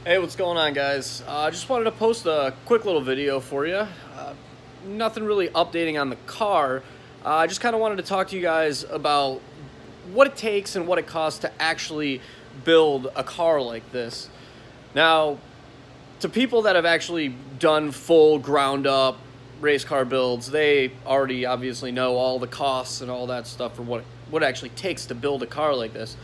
Hey, what's going on, guys? I just wanted to post a quick little video for you. Nothing really updating on the car. I just kind of wanted to talk to you guys about what it takes and what it costs to actually build a car like this. Now, to people that have actually done full ground up race car builds, they already obviously know all the costs and all that stuff for what it actually takes to build a car like this.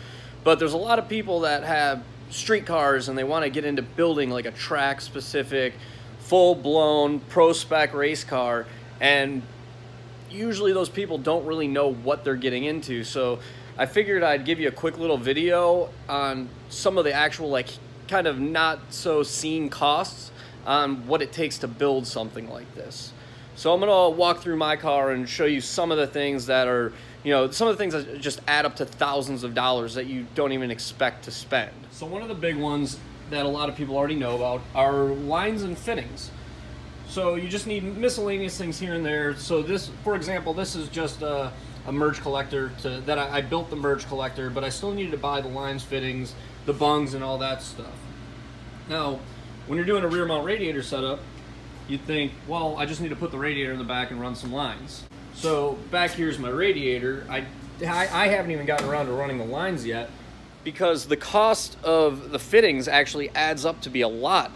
But there's a lot of people that have street cars and they want to get into building like a track specific full-blown pro spec race car, and usually those people don't really know what they're getting into. So I figured I'd give you a quick little video on some of the actual like kind of not so seen costs on what it takes to build something like this. So I'm gonna walk through my car and show you some of the things that are, some of the things that just add up to thousands of dollars that you don't even expect to spend. So one of the big ones that a lot of people already know about are lines and fittings. So you just need miscellaneous things here and there. So this, for example, this is just a merge collector that I built the merge collector, but I still needed to buy the lines, fittings, the bungs, and all that stuff. Now, when you're doing a rear mount radiator setup, you'd think, well, I just need to put the radiator in the back and run some lines. So back here's my radiator. I haven't even gotten around to running the lines yet, because the cost of the fittings actually adds up to be a lot.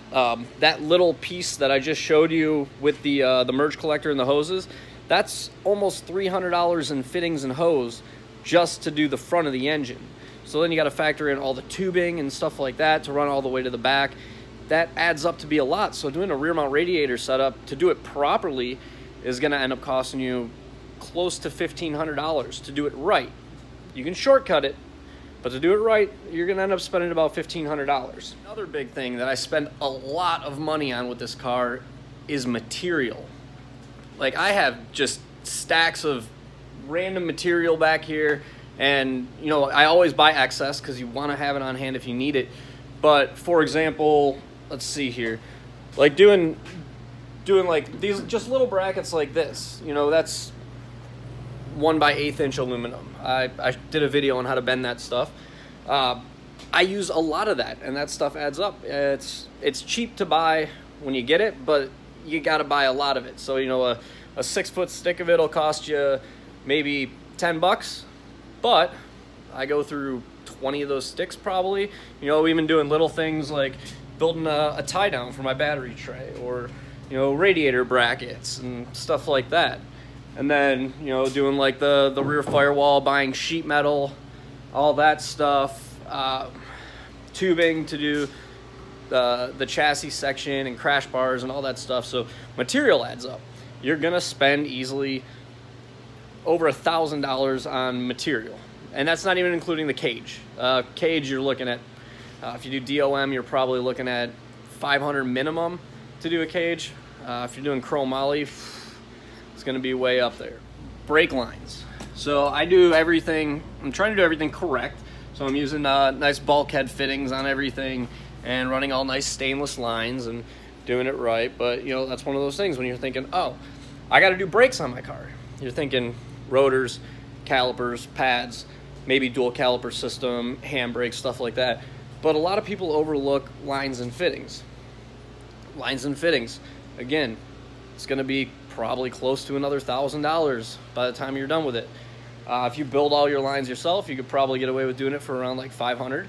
That little piece that I just showed you with the merge collector and the hoses, that's almost $300 in fittings and hose just to do the front of the engine. So then you got to factor in all the tubing and stuff like that to run all the way to the back. That adds up to be a lot. So doing a rear mount radiator setup, to do it properly, is going to end up costing you close to $1,500 to do it right. You can shortcut it, but to do it right, you're going to end up spending about $1,500. Another big thing that I spend a lot of money on with this car is material. Like, I have just stacks of random material back here, and I always buy excess because you want to have it on hand if you need it. But for example, let's see here, like doing like these just little brackets like this, that's 1 by 1/8 inch aluminum. I did a video on how to bend that stuff. I use a lot of that, and that stuff adds up. It's cheap to buy when you get it, but you got to buy a lot of it. So a 6-foot stick of it will cost you maybe 10 bucks, but I go through 20 of those sticks probably. We've been doing little things like building a tie down for my battery tray, or radiator brackets and stuff like that. And then doing like the rear firewall, buying sheet metal, all that stuff, tubing to do the chassis section and crash bars and all that stuff. So material adds up. You're gonna spend easily over $1,000 on material. And that's not even including the cage. Cage, you're looking at, if you do DOM, you're probably looking at $500 minimum to do a cage. If you're doing chrome Whalley, it's gonna be way up there. Brake lines. So I do everything, I'm trying to do everything correct. So I'm using nice bulkhead fittings on everything and running all nice stainless lines and doing it right. But that's one of those things when you're thinking, oh, I gotta do brakes on my car. You're thinking rotors, calipers, pads, maybe dual caliper system, handbrake, stuff like that. But a lot of people overlook lines and fittings. Lines and fittings, again, it's gonna be probably close to another $1,000 by the time you're done with it. If you build all your lines yourself, you could probably get away with doing it for around like $500.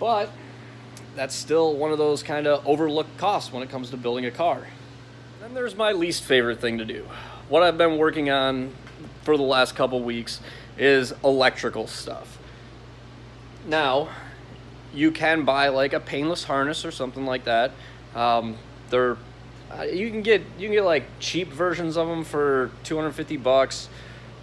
But that's still one of those kind of overlooked costs when it comes to building a car. Then there's my least favorite thing to do. What I've been working on for the last couple weeks is electrical stuff. Now, you can buy like a painless harness or something like that. You can get like cheap versions of them for 250 bucks,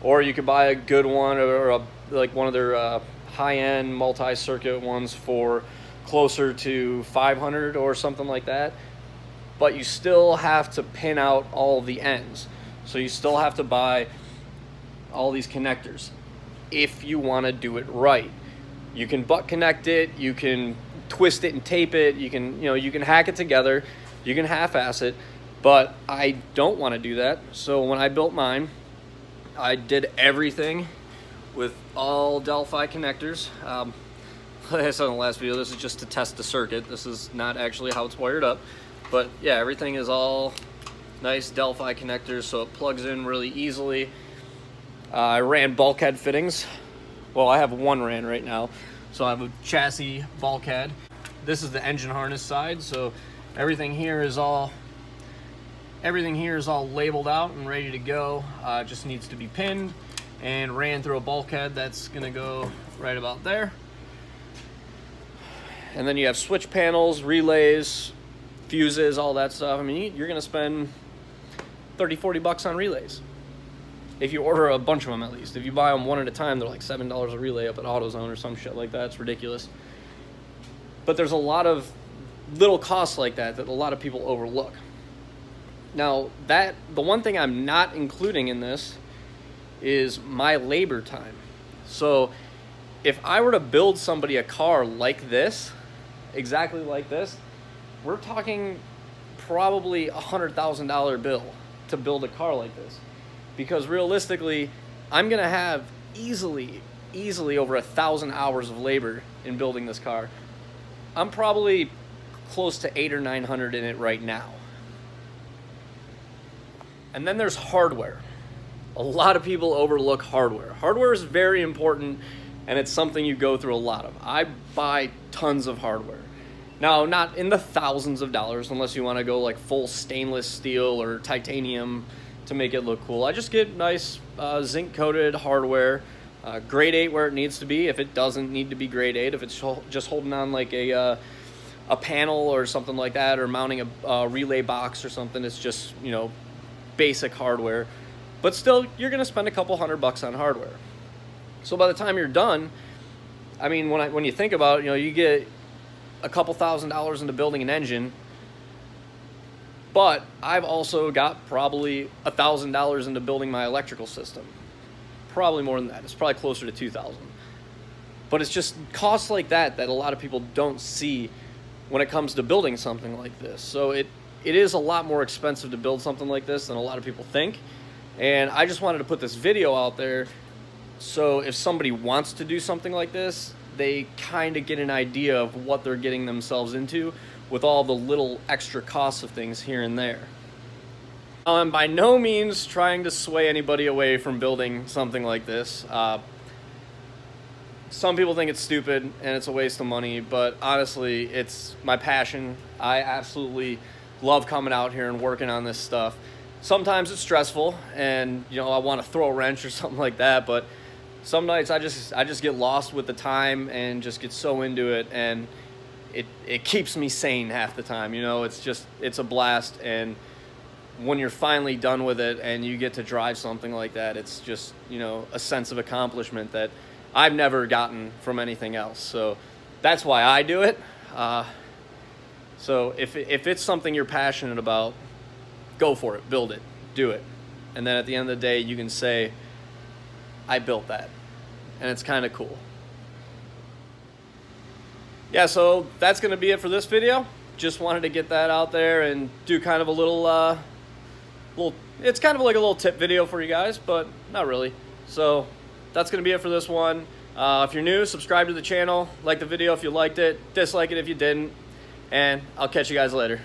or you could buy a good one, or like one of their high-end multi-circuit ones for closer to 500 or something like that. But you still have to pin out all the ends, so you still have to buy all these connectors if you want to do it right. You can butt connect it, you can twist it and tape it, you can hack it together, you can half-ass it, but I don't want to do that. So when I built mine, I did everything with all Delphi connectors. like I said in the last video, this is just to test the circuit. This is not actually how it's wired up. But yeah, everything is all nice Delphi connectors, so it plugs in really easily. I ran bulkhead fittings. Well, I have one ran right now. So I have a chassis bulkhead. This is the engine harness side, so everything here is all labeled out and ready to go. Just needs to be pinned and ran through a bulkhead that's gonna go right about there. And then you have switch panels, relays, fuses, all that stuff. I mean, you're gonna spend 30, 40 bucks on relays. If you order a bunch of them, at least. If you buy them one at a time, they're like $7 a relay up at AutoZone or some shit like that. It's ridiculous. But there's a lot of little costs like that a lot of people overlook. Now, the one thing I'm not including in this is my labor time. So if I were to build somebody a car like this, exactly like this, we're talking probably $100,000 bill to build a car like this. Because realistically, I'm gonna have easily over 1,000 hours of labor in building this car. I'm probably close to 800 or 900 in it right now. And then there's hardware. A lot of people overlook hardware. Hardware is very important, and it's something you go through a lot of. I buy tons of hardware. Now, not in the thousands of dollars, unless you want to go like full stainless steel or titanium to make it look cool. I just get nice zinc-coated hardware, grade 8 where it needs to be. If it doesn't need to be grade 8, if it's just holding on like a panel or something like that, or mounting a relay box or something, it's just, you know, basic hardware. But still, you're gonna spend a couple $100 on hardware. So by the time you're done, I mean, when you think about it, you know, you get a couple $1,000s into building an engine. But I've also got probably $1,000 into building my electrical system. Probably more than that. It's probably closer to $2,000. But it's just costs like that a lot of people don't see when it comes to building something like this. So it is a lot more expensive to build something like this than a lot of people think. And I just wanted to put this video out there so if somebody wants to do something like this, they kind of get an idea of what they're getting themselves into with all the little extra costs of things here and there. I'm by no means trying to sway anybody away from building something like this. Some people think it's stupid and it's a waste of money, but honestly, it's my passion. I absolutely love coming out here and working on this stuff. Sometimes it's stressful and, you know, I want to throw a wrench or something like that, but some nights I just get lost with the time and just get so into it, and it keeps me sane half the time. You know, it's a blast, and when you're finally done with it and you get to drive something like that, it's just, you know, a sense of accomplishment that I've never gotten from anything else. So that's why I do it. So if it's something you're passionate about, go for it, build it, do it. And then at the end of the day, you can say, I built that. And it's kind of cool. Yeah, so that's going to be it for this video. Just wanted to get that out there and do kind of a little, it's kind of like a little tip video for you guys, but not really. So that's going to be it for this one. If you're new, subscribe to the channel, like the video if you liked it, dislike it if you didn't, and I'll catch you guys later.